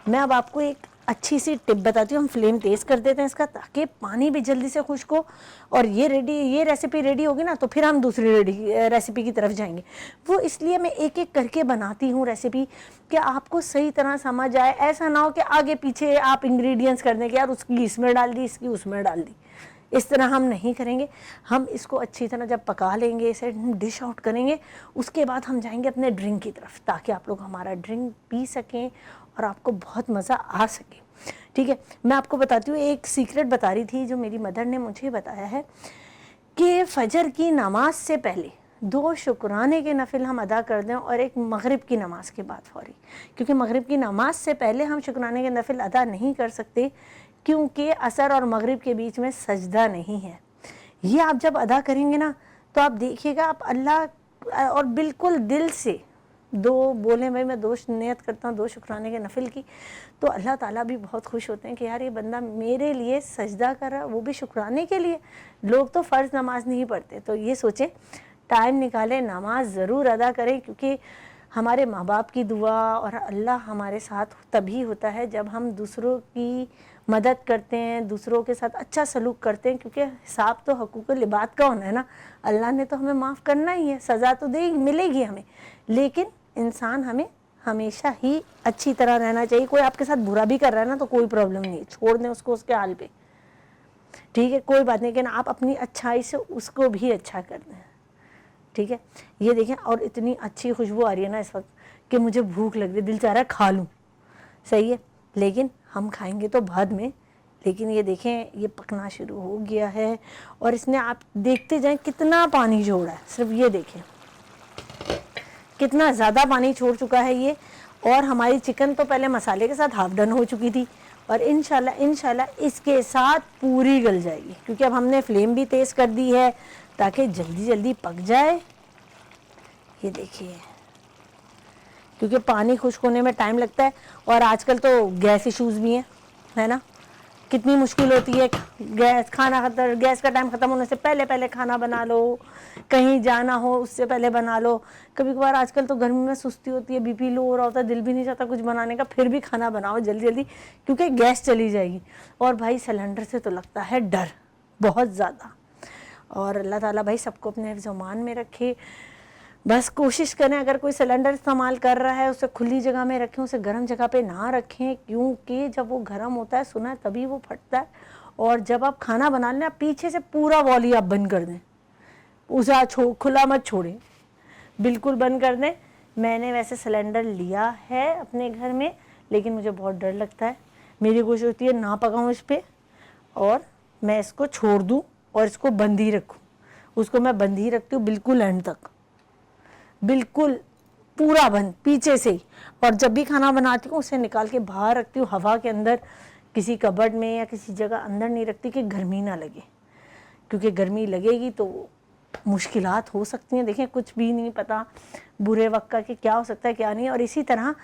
मैं अब आपको एक अच्छी सी टिप बताती हूँ। हम फ्लेम तेज़ कर देते हैं इसका, ताकि पानी भी जल्दी से खुश्क हो। और ये रेसिपी रेडी होगी ना तो फिर हम दूसरी रेसिपी की तरफ जाएंगे। वो इसलिए मैं एक एक करके बनाती हूँ रेसिपी, कि आपको सही तरह समझ आए। ऐसा ना हो कि आगे पीछे आप इंग्रेडिएंट्स कर दें कि यार उसकी इसमें डाल दी, इसकी उसमें डाल दी। इस तरह हम नहीं करेंगे। हम इसको अच्छी तरह जब पका लेंगे, इसे डिश आउट करेंगे, उसके बाद हम जाएंगे अपने ड्रिंक की तरफ, ताकि आप लोग हमारा ड्रिंक पी सकें और आपको बहुत मज़ा आ सके, ठीक है। मैं आपको बताती हूँ, एक सीक्रेट बता रही थी जो मेरी मदर ने मुझे बताया है कि फजर की नमाज से पहले 2 शुक्राने के नफिल हम अदा कर दें और एक मगरिब की नमाज के बाद फौरी, क्योंकि मगरिब की नमाज से पहले हम शुक्राने के नफिल अदा नहीं कर सकते, क्योंकि असर और मगरिब के बीच में सजदा नहीं है। ये आप जब अदा करेंगे ना तो आप देखिएगा, आप अल्लाह और बिल्कुल दिल से 2 बोले, भाई मैं 2 नियत करता हूँ 2 शुक्राने के नफिल की, तो अल्लाह ताला भी बहुत खुश होते हैं कि यार ये बंदा मेरे लिए सजदा कर रहा है, वो भी शुक्राने के लिए। लोग तो फ़र्ज़ नमाज नहीं पढ़ते, तो ये सोचें टाइम निकालें, नमाज ज़रूर अदा करें, क्योंकि हमारे माँ बाप की दुआ और अल्लाह हमारे साथ तभी होता है जब हम दूसरों की मदद करते हैं, दूसरों के साथ अच्छा सलूक करते हैं, क्योंकि हिसाब तो हकूक़ुल इबाद का होना है ना। अल्लाह ने तो हमें माफ़ करना ही है, सज़ा तो देगी, मिलेगी हमें, लेकिन इंसान हमें हमेशा ही अच्छी तरह रहना चाहिए। कोई आपके साथ बुरा भी कर रहा है ना तो कोई प्रॉब्लम नहीं, छोड़ दें उसको उसके हाल पे, ठीक है, कोई बात नहीं, लेकिन आप अपनी अच्छाई से उसको भी अच्छा कर दें, ठीक है। ये देखें, और इतनी अच्छी खुशबू आ रही है ना इस वक्त कि मुझे भूख लग रही है, दिल चाह रहा है खा लूँ, सही है, लेकिन हम खाएंगे तो बाद में। लेकिन ये देखें, ये पकना शुरू हो गया है और इसने, आप देखते जाएं कितना पानी छोड़ा है, सिर्फ ये देखें कितना ज़्यादा पानी छोड़ चुका है ये। और हमारी चिकन तो पहले मसाले के साथ हाफ डन हो चुकी थी, और इंशाल्लाह इसके साथ पूरी गल जाएगी, क्योंकि अब हमने फ्लेम भी तेज़ कर दी है ताकि जल्दी जल्दी पक जाए। ये देखिए, क्योंकि पानी खुश्क होने में टाइम लगता है, और आजकल तो गैस इश्यूज़ भी हैं, है ना, कितनी मुश्किल होती है। गैस का टाइम ख़त्म होने से पहले पहले खाना बना लो, कहीं जाना हो उससे पहले बना लो। कभी कभार आजकल तो गर्मी में सुस्ती होती है, बीपी लो हो रहा होता है, दिल भी नहीं चाहता कुछ बनाने का, फिर भी खाना बनाओ जल्दी जल्दी, क्योंकि गैस चली जाएगी। और भाई सिलेंडर से तो लगता है डर बहुत ज़्यादा। और अल्लाह ताला भाई सबको अपने हिफ्ज़-ओ-मान में रखे। बस कोशिश करें, अगर कोई सिलेंडर इस्तेमाल कर रहा है उसे खुली जगह में रखें, उसे गर्म जगह पे ना रखें, क्योंकि जब वो गर्म होता है, सुना है, तभी वो फटता है। और जब आप खाना बना लें, पीछे से पूरा वॉल्यूम आप बंद कर दें, उसे खुला मत छोड़ें, बिल्कुल बंद कर दें। मैंने वैसे सिलेंडर लिया है अपने घर में, लेकिन मुझे बहुत डर लगता है। मेरी कोशिश होती है ना पकाऊँ इस पर, और मैं इसको छोड़ दूँ और इसको बंद ही रखूँ। उसको मैं बंद ही रखती हूँ बिल्कुल एंड तक, बिल्कुल पूरा बंद पीछे से ही। और जब भी खाना बनाती हूँ उसे निकाल के बाहर रखती हूँ, हवा के अंदर, किसी कबर्ड में या किसी जगह अंदर नहीं रखती कि गर्मी ना लगे, क्योंकि गर्मी लगेगी तो मुश्किलात हो सकती हैं। देखें, कुछ भी नहीं पता बुरे वक्त का कि क्या हो सकता है क्या नहीं। और इसी तरह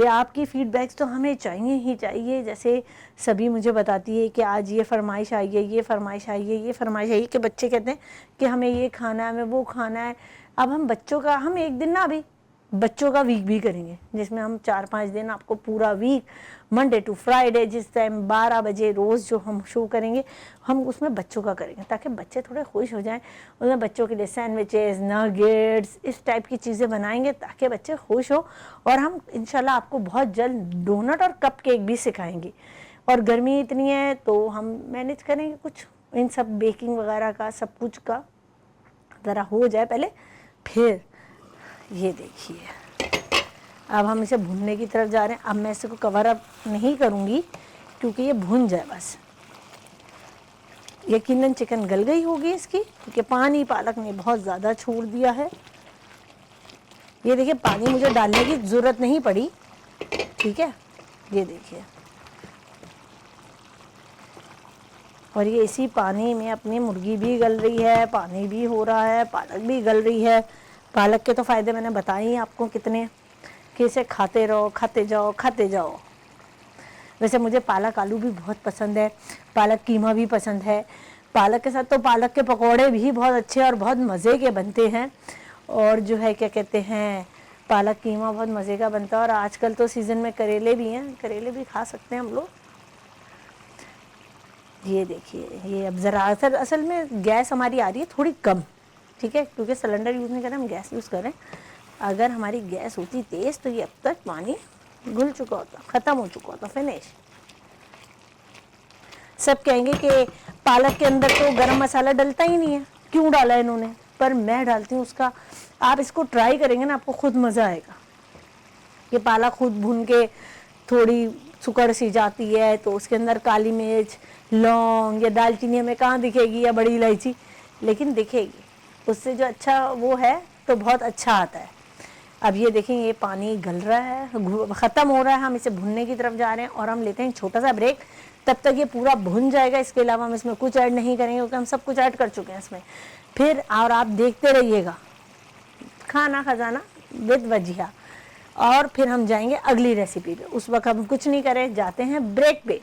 आपकी फ़ीडबैक्स तो हमें चाहिए ही चाहिए। जैसे सभी मुझे बताती है कि आज ये फरमाइश आई है, ये फरमाइश आई है, ये फरमाइश आई है, कि बच्चे कहते हैं कि हमें ये खाना है, हमें वो खाना है। अब हम बच्चों का, हम एक दिन ना अभी बच्चों का वीक भी करेंगे, जिसमें हम 4-5 दिन आपको पूरा वीक, मंडे टू फ्राइडे, जिस टाइम 12 बजे रोज़ जो हम शो करेंगे, हम उसमें बच्चों का करेंगे, ताकि बच्चे थोड़े खुश हो जाएं। उसमें बच्चों के लिए सैंडविचेस, नगेट्स, इस टाइप की चीज़ें बनाएंगे ताकि बच्चे खुश हो। और हम इंशाल्लाह आपको बहुत जल्द डोनट और कप केक भी सिखाएंगे। और गर्मी इतनी है तो हम मैनेज करेंगे कुछ इन सब बेकिंग वगैरह का, सब कुछ का ज़रा हो जाए पहले, फिर। ये देखिए, अब हम इसे भूनने की तरफ जा रहे हैं। अब मैं इसको कवर अप नहीं करूँगी क्योंकि ये भून जाए बस। यकीनन चिकन गल गई होगी इसकी, क्योंकि पानी पालक ने बहुत ज़्यादा छोड़ दिया है। ये देखिए, पानी मुझे डालने की ज़रूरत नहीं पड़ी, ठीक है, ये देखिए। और ये इसी पानी में अपनी मुर्गी भी गल रही है, पानी भी हो रहा है, पालक भी गल रही है। पालक के तो फ़ायदे मैंने बताए ही आपको कितने, कि इसे खाते रहो, खाते जाओ, खाते जाओ। वैसे मुझे पालक आलू भी बहुत पसंद है, पालक कीमा भी पसंद है। पालक के साथ तो पालक के पकौड़े भी बहुत अच्छे और बहुत मज़े के बनते हैं। और जो है क्या कहते हैं, पालक कीमा बहुत मज़े का बनता है। और आजकल तो सीज़न में करेले भी हैं, करेले भी खा सकते हैं हम लोग। ये देखिए, ये अब ज़रा असल में गैस हमारी आ रही है थोड़ी कम, ठीक है, क्योंकि सिलेंडर यूज़ नहीं कर रहे, हम गैस यूज़ करें। अगर हमारी गैस होती तेज़ तो ये अब तक पानी घुल चुका होता, ख़त्म हो चुका होता, फिनिश। सब कहेंगे कि पालक के अंदर तो गरम मसाला डलता ही नहीं है, क्यों डाला इन्होंने, पर मैं डालती हूँ उसका। आप इसको ट्राई करेंगे ना, आपको खुद मज़ा आएगा। कि पालक खुद भून के थोड़ी सुकड़ सी जाती है तो उसके अंदर काली मिर्च, लौंग या दालचीनी हमें कहाँ दिखेगी, या बड़ी इलायची, लेकिन दिखेगी, उससे जो अच्छा वो है तो बहुत अच्छा आता है। अब ये देखें, ये पानी गल रहा है, ख़त्म हो रहा है, हम इसे भुनने की तरफ जा रहे हैं और हम लेते हैं छोटा सा ब्रेक। तब तक ये पूरा भुन जाएगा, इसके अलावा हम इसमें कुछ ऐड नहीं करेंगे क्योंकि हम सब कुछ ऐड कर चुके हैं इसमें। फिर और आप देखते रहिएगा खाना खजाना विद वजिया, और फिर हम जाएंगे अगली रेसिपी पे। उस वक्त हम कुछ नहीं करें, जाते हैं ब्रेक पे।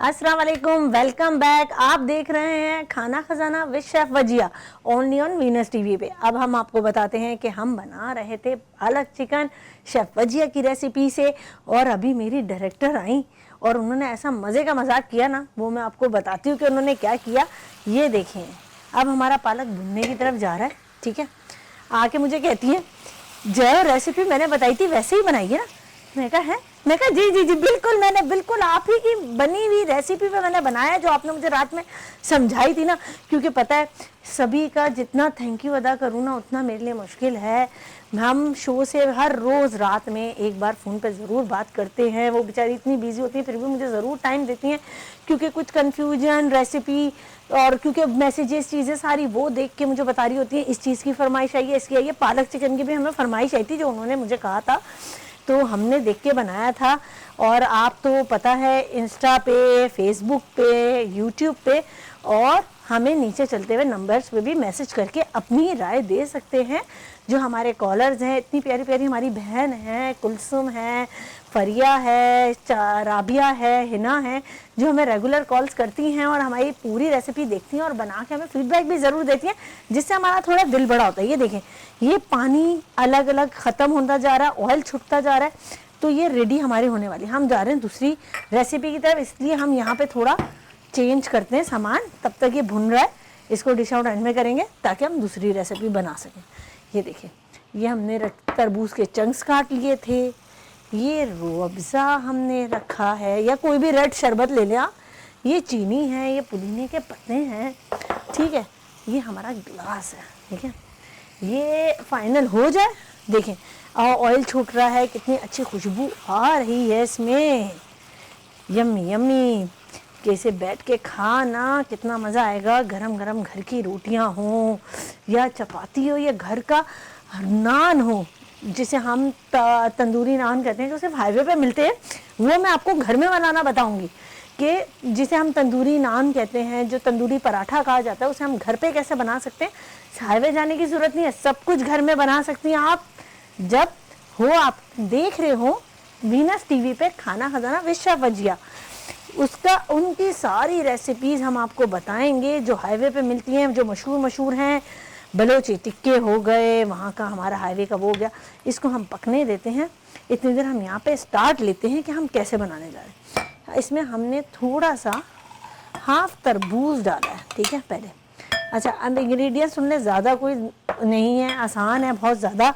अस्सलाम वालेकुम, वेलकम बैक। आप देख रहे हैं Khana Khazana with chef Vajiya only on Venus TV पे। अब हम आपको बताते हैं कि हम बना रहे थे पालक चिकन शेफ वजिया की रेसिपी से, और अभी मेरी डायरेक्टर आई और उन्होंने ऐसा मज़े का मजाक किया ना, वो मैं आपको बताती हूँ कि उन्होंने क्या किया। ये देखिए, अब हमारा पालक भुनने की तरफ जा रहा है। ठीक है, आके मुझे कहती है, जो रेसिपी मैंने बताई थी वैसे ही बनाइए ना। मैं कहा है, मैं कहा जी जी जी बिल्कुल, मैंने बिल्कुल आप ही की बनी हुई रेसिपी पे मैंने बनाया जो आपने मुझे रात में समझाई थी ना। क्योंकि पता है, सभी का जितना थैंक यू अदा करूँ ना उतना मेरे लिए मुश्किल है। हम शो से हर रोज़ रात में एक बार फ़ोन पे ज़रूर बात करते हैं। वो बेचारी इतनी बिजी होती है फिर भी मुझे ज़रूर टाइम देती हैं, क्योंकि कुछ कन्फ्यूजन रेसिपी और क्योंकि मैसेजेस चीज़ें सारी वो देख के मुझे बता रही होती हैं, इस चीज़ की फरमाइश आई है, इसकी आई है। पालक चिकन की भी हमें फरमाइश आई थी जो उन्होंने मुझे कहा था, तो हमने देख के बनाया था। और आप तो पता है इंस्टा पे, फेसबुक पे, यूट्यूब पे और हमें नीचे चलते हुए नंबर्स पे भी मैसेज करके अपनी राय दे सकते हैं। जो हमारे कॉलर्स हैं, इतनी प्यारी प्यारी हमारी बहन है, कुलसुम है, फरिया है, राबिया है, हिना है, जो हमें रेगुलर कॉल्स करती हैं और हमारी पूरी रेसिपी देखती हैं और बना के हमें फीडबैक भी ज़रूर देती हैं, जिससे हमारा थोड़ा दिल बड़ा होता है। ये देखें, ये पानी अलग अलग ख़त्म होता जा रहा है, ऑयल छुटता जा रहा है, तो ये रेडी हमारी होने वाली। हम जा रहे हैं दूसरी रेसिपी की तरफ, इसलिए हम यहाँ पे थोड़ा चेंज करते हैं सामान। तब तक ये भुन रहा है, इसको डिश आउट एंड में करेंगे ताकि हम दूसरी रेसिपी बना सकें। ये देखिए, ये हमने तरबूज के चंक्स काट लिए थे, ये रूअफ़ज़ा हमने रखा है या कोई भी रेड शरबत ले लें आप, ये चीनी है, ये पुदीने के पत्ते हैं, ठीक है, ये हमारा गिलास है। ठीक है, ये फाइनल हो जाए, देखें ऑयल छूट रहा है, कितनी अच्छी खुशबू आ रही है इसमें, यम्मी यम्मी। कैसे बैठ के खाना कितना मज़ा आएगा, गरम गरम घर की रोटियां हों या चपाती हो या घर का नान हो, जिसे हम तंदूरी नान कहते हैं, जो सिर्फ हाईवे पे मिलते हैं, वो मैं आपको घर में बनाना बताऊंगी कि जिसे हम तंदूरी नान कहते हैं, जो तंदूरी पराठा कहा जाता है, उसे हम घर पे कैसे बना सकते हैं। हाईवे जाने की ज़रूरत नहीं है, सब कुछ घर में बना सकती हैं आप। जब हो, आप देख रहे हो वीनस टीवी पे खाना खजाना विद शेफ वजिया, उसका उनकी सारी रेसिपीज़ हम आपको बताएंगे जो हाईवे पे मिलती हैं, जो मशहूर हैं। बलोची टिक्के हो गए, वहाँ का हमारा हाईवे का वो हो गया। इसको हम पकने देते हैं, इतनी देर हम यहाँ पे स्टार्ट लेते हैं कि हम कैसे बनाने जा रहे हैं। इसमें हमने थोड़ा सा हाफ तरबूज डाला है, ठीक है पहले। अच्छा, अब इंग्रेडिएंट्स उनने ज़्यादा कोई नहीं है, आसान है बहुत ज़्यादा।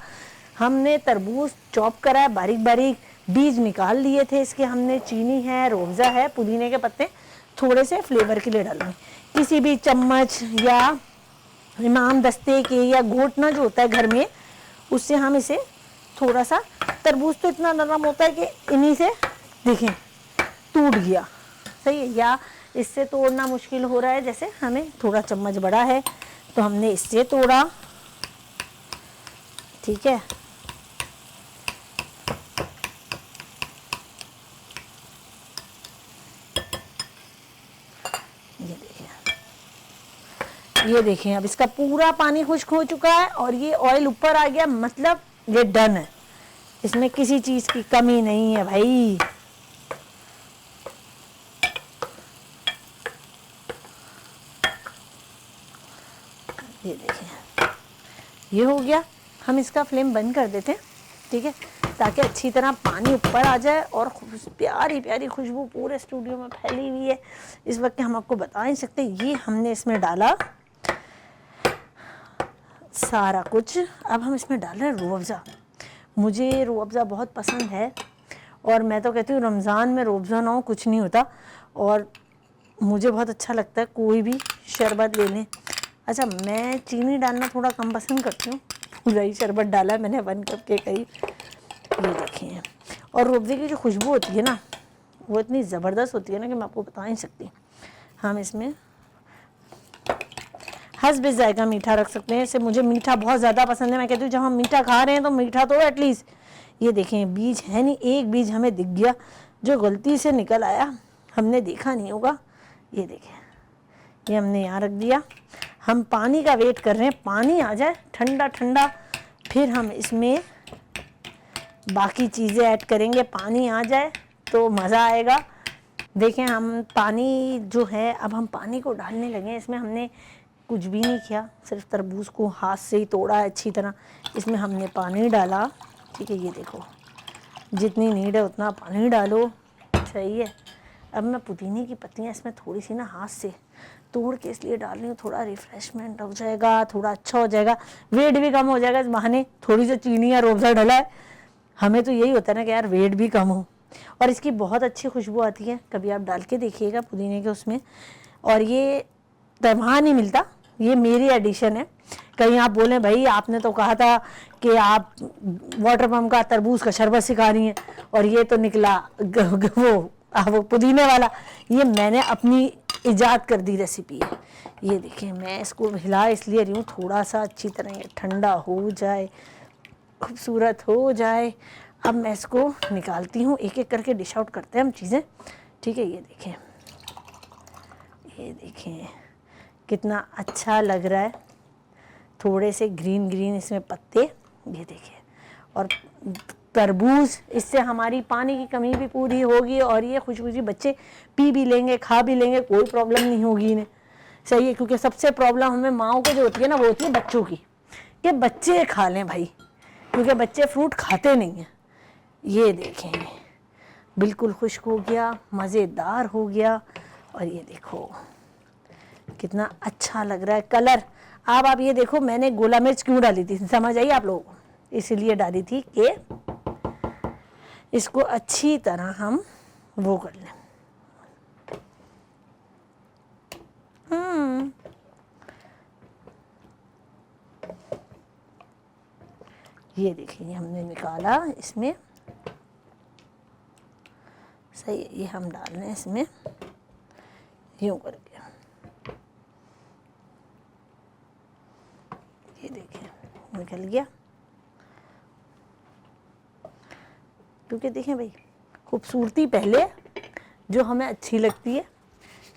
हमने तरबूज चॉप करा है बारीक बारीक, बीज निकाल लिए थे इसके। हमने चीनी है, रूअफ़ज़ा है, पुदीने के पत्ते थोड़े से फ्लेवर के लिए डालेंगे। किसी भी चम्मच या इमाम दस्ते के या घोटना जो होता है घर में, उससे हम इसे थोड़ा सा, तरबूज तो इतना नरम होता है कि इन्हीं से देखें टूट गया, सही है, या इससे तोड़ना मुश्किल हो रहा है, जैसे हमें थोड़ा चम्मच बड़ा है तो हमने इससे तोड़ा। ठीक है, ये देखें, अब इसका पूरा पानी खुश्क हो चुका है और ये ऑयल ऊपर आ गया, मतलब ये डन है, इसमें किसी चीज की कमी नहीं है भाई। ये देखें, ये हो गया। हम इसका फ्लेम बंद कर देते हैं, ठीक है, ताकि अच्छी तरह पानी ऊपर आ जाए और प्यारी प्यारी खुशबू पूरे स्टूडियो में फैली हुई है। इस वक्त हम आपको बता नहीं सकते। ये हमने इसमें डाला सारा कुछ। अब हम इसमें डाल रहे हैं रूअफ़ज़ा। मुझे रूह अफ़ज़ा बहुत पसंद है और मैं तो कहती हूँ रमज़ान में रूह अफ़ज़ा ना हो कुछ नहीं होता, और मुझे बहुत अच्छा लगता है कोई भी शरबत ले लें। अच्छा, मैं चीनी डालना थोड़ा कम पसंद करती हूँ, पूरा ही शरबत डाला है मैंने 1 कप के करीब, ये देखिए। और रूह अफ़ज़े की जो खुशबू होती है ना वो इतनी ज़बरदस्त होती है ना कि मैं आपको बता नहीं सकती। हम इसमें हस्बे ज़ायक़ा मीठा रख सकते हैं। इससे मुझे मीठा बहुत ज़्यादा पसंद है, मैं कहती हूँ जब हम मीठा खा रहे हैं तो मीठा तो एटलीस्ट। ये देखें बीज है नहीं, एक बीज हमें दिख गया जो गलती से निकल आया, हमने देखा नहीं होगा। ये देखें, ये हमने यहाँ रख दिया। हम पानी का वेट कर रहे हैं, पानी आ जाए ठंडा ठंडा, फिर हम इसमें बाकी चीज़ें ऐड करेंगे। पानी आ जाए तो मज़ा आएगा। देखें हम पानी जो है, अब हम पानी को डालने लगे। इसमें हमने कुछ भी नहीं किया, सिर्फ तरबूज को हाथ से ही तोड़ा है अच्छी तरह। इसमें हमने पानी डाला, ठीक है। ये देखो जितनी नीड है उतना पानी डालो, सही है। अब मैं पुदीने की पत्तियाँ इसमें थोड़ी सी ना हाथ से तोड़ के इसलिए डाल रही हूँ, थोड़ा रिफ़्रेशमेंट हो जाएगा, थोड़ा अच्छा हो जाएगा, वेट भी कम हो जाएगा इस बहाने। थोड़ी सी चीनी या रूह अफ़ज़ा डला है, हमें तो यही होता है ना कि यार वेट भी कम हो। और इसकी बहुत अच्छी खुशबू आती है, कभी आप डाल के देखिएगा पुदीने के उसमें। और ये वहाँ नहीं मिलता, ये मेरी एडिशन है। कहीं आप बोलें भाई आपने तो कहा था कि आप वाटर पम्प का तरबूज का शरबत सिखा रही हैं और ये तो निकला वो पुदीने वाला। ये मैंने अपनी इजाद कर दी रेसिपी है। ये देखिए मैं इसको हिला इसलिए रही हूँ थोड़ा सा अच्छी तरह ये ठंडा हो जाए, खूबसूरत हो जाए। अब मैं इसको निकालती हूँ, एक एक करके डिश आउट करते हैं हम चीज़ें, ठीक है। ये देखें, ये देखें कितना अच्छा लग रहा है, थोड़े से ग्रीन ग्रीन इसमें पत्ते, ये देखिए। और तरबूज, इससे हमारी पानी की कमी भी पूरी होगी और ये खुशबू बच्चे पी भी लेंगे, खा भी लेंगे, कोई प्रॉब्लम नहीं होगी इन्हें, सही है। क्योंकि सबसे प्रॉब्लम हमें माओ को जो होती है ना वो होती है बच्चों की, कि बच्चे खा लें भाई, क्योंकि बच्चे फ्रूट खाते नहीं हैं। ये देखें बिल्कुल खुश्क हो गया, मज़ेदार हो गया। और ये देखो कितना अच्छा लग रहा है कलर। अब आप ये देखो मैंने गोला मिर्च क्यों डाली थी, समझ आई आप लोगों को? इसीलिए डाली थी कि इसको अच्छी तरह हम वो कर लें। ये देखिए हमने निकाला इसमें, सही है। ये हम डाल रहे हैं इसमें यूँ करके, ये देखिए निकल गया। क्योंकि देखें भाई खूबसूरती पहले जो हमें अच्छी लगती है,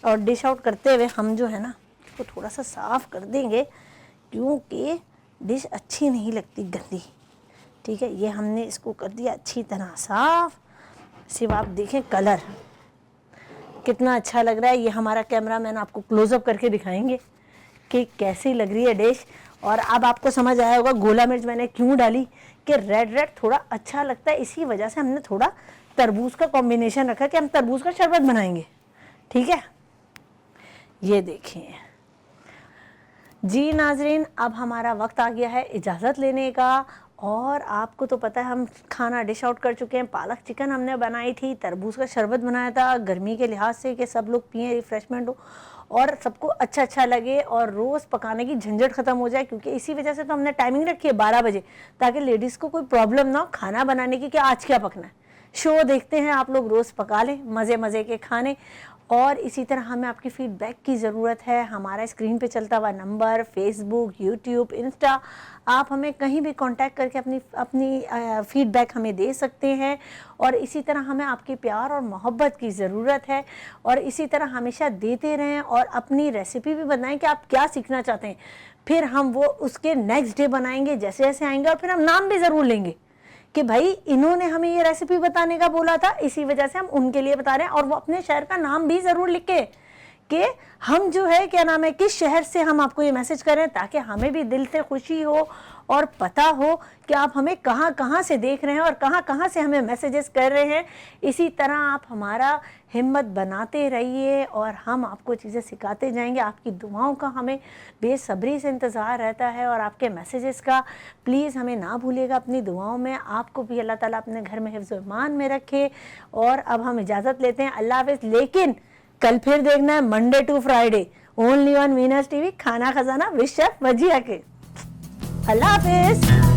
और डिश आउट करते हुए हम जो है ना इसको थोड़ा सा साफ़ कर देंगे, क्योंकि डिश अच्छी नहीं लगती गंदी, ठीक है। ये हमने इसको कर दिया अच्छी तरह साफ़। सिर्फ आप देखें कलर कितना अच्छा लग रहा है। ये हमारा कैमरामैन आपको क्लोज़अप करके दिखाएंगे कि कैसी लग रही है डिश। और अब आपको समझ आया होगा गोला मिर्च मैंने क्यों डाली, कि रेड रेड थोड़ा अच्छा लगता है, इसी वजह से हमने थोड़ा तरबूज का कॉम्बिनेशन रखा कि हम तरबूज का शरबत बनाएंगे, ठीक है। ये देखिए जी नाजरीन, अब हमारा वक्त आ गया है इजाज़त लेने का। और आपको तो पता है हम खाना डिश आउट कर चुके हैं। पालक चिकन हमने बनाई थी, तरबूज का शरबत बनाया था गर्मी के लिहाज से कि सब लोग पिएँ, रिफ़्रेशमेंट हो और सबको अच्छा लगे और रोज़ पकाने की झंझट ख़त्म हो जाए। क्योंकि इसी वजह से तो हमने टाइमिंग रखी है 12 बजे, ताकि लेडीज़ को कोई प्रॉब्लम ना हो खाना बनाने की कि आज क्या पकना है। शो देखते हैं आप लोग, रोज़ पका लें मज़े के खाने। और इसी तरह हमें आपकी फ़ीडबैक की ज़रूरत है। हमारा स्क्रीन पे चलता हुआ नंबर, फेसबुक, यूट्यूब, इंस्टा, आप हमें कहीं भी कांटेक्ट करके अपनी फ़ीडबैक हमें दे सकते हैं। और इसी तरह हमें आपके प्यार और मोहब्बत की ज़रूरत है, और इसी तरह हमेशा देते रहें। और अपनी रेसिपी भी बताएं कि आप क्या सीखना चाहते हैं, फिर हम वो उसके नेक्स्ट डे बनाएंगे जैसे जैसे आएंगे। और फिर हम नाम भी ज़रूर लेंगे कि भाई इन्होंने हमें ये रेसिपी बताने का बोला था, इसी वजह से हम उनके लिए बता रहे हैं। और वो अपने शहर का नाम भी ज़रूर लिखे कि हम जो है क्या नाम है, किस शहर से हम आपको ये मैसेज करें, ताकि हमें भी दिल से खुशी हो और पता हो कि आप हमें कहाँ कहाँ से देख रहे हैं और कहाँ कहाँ से हमें मैसेजेस कर रहे हैं। इसी तरह आप हमारा हिम्मत बनाते रहिए और हम आपको चीज़ें सिखाते जाएंगे। आपकी दुआओं का हमें बेसब्री से इंतज़ार रहता है और आपके मैसेजेस का। प्लीज़ हमें ना भूलिएगा अपनी दुआओं में। आपको भी अल्लाह ताला अपने घर में हिफ्ज़ व ईमान में रखे। और अब हम इजाज़त लेते हैं, अल्लाह हाफ़िज़। लेकिन कल फिर देखना है Monday to Friday only on Venus TV, Khana Khazana with chef Wajiha के। अल्लाह हाफ़िज़।